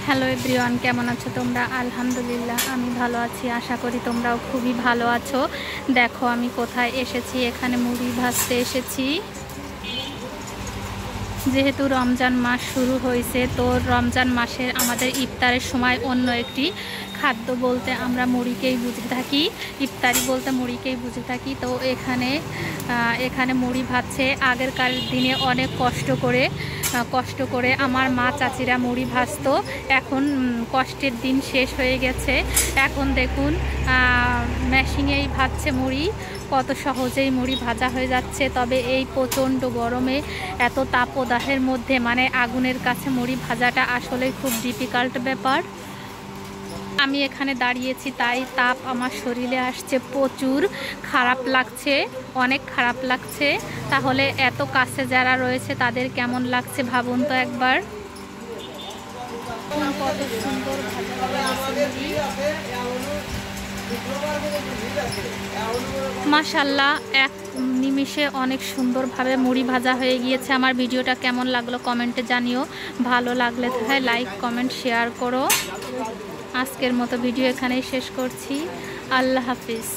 Hello everyone, কেমন আছো তোমরা? আলহামদুলিল্লাহ আমি ভালো আছি। আশা করি তোমরাও খুবই ভালো আছো। দেখো আমি কোথায় এসেছি, এখানে মুড়ি ভাজতে এসেছি। যেহেতু রমজান মাস শুরু হয়েছে, তো রমজান মাসের আমাদের ইফতারের সময় অন্য একটি খাদ্য বলতে আমরা মুড়িকেই বুঝে থাকি, ইফতারি বলতে মুড়িকেই বুঝে থাকি। তো এখানে মুড়ি ভাজছে। আগেরকার দিনে অনেক কষ্ট করে আমার মা চাচিরা মুড়ি ভাজতো। এখন কষ্টের দিন শেষ হয়ে গেছে। এখন দেখুন মেশিনেই ভাজছে মুড়ি। কত সহজেই মুড়ি ভাজা হয়ে যাচ্ছে। তবে এই প্রচণ্ড গরমে এত তাপদাহের মধ্যে মানে আগুনের কাছে মুড়ি ভাজাটা আসলে খুব ডিফিকাল্ট ব্যাপার। আমি এখানে দাঁড়িয়েছি তাই তাপ আমার শরীরে আসছে, প্রচুর খারাপ লাগছে, অনেক খারাপ লাগছে। তাহলে এত কাছে যারা রয়েছে তাদের কেমন লাগছে ভাবুন তো একবার। কত সুন্দর মাশাআল্লাহ, এক নিমিষে অনেক সুন্দরভাবে মুড়ি ভাজা হয়ে গিয়েছে। আমার ভিডিওটা কেমন লাগলো কমেন্টে জানিও। ভালো লাগলে তাহলে লাইক কমেন্ট শেয়ার করো। আজকের মতো ভিডিও এখানেই শেষ করছি। আল্লাহ হাফিজ।